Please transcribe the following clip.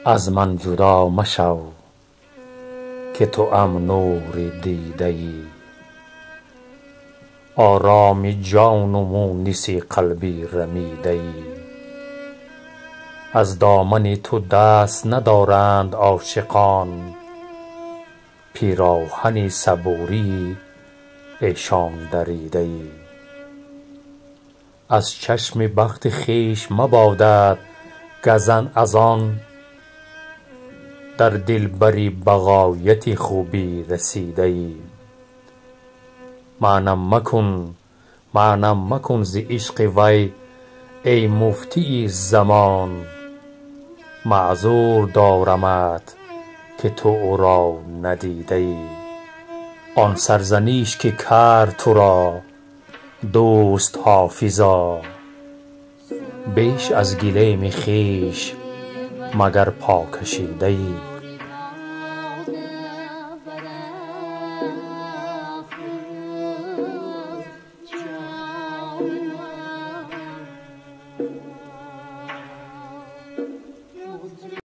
از من جدا مشو که توام نور دیده ای، آرام جان و مونس قلبی رمیده ای. از دامن تو دست ندارند عاشقان، پیراهن صبوری ایشان دریده ای. از چشم بخت خویش مبادت گزند از آن، در دلبری بغایت خوبی رسیده ای. معنم مکن ز عشق وی ای مفتی زمان، معذور دارمت که تو او را ندیده ای. آن سرزنش که کرد تو را دوست حافظا، بیش از گلیم خویش مگر پا کشیده ای.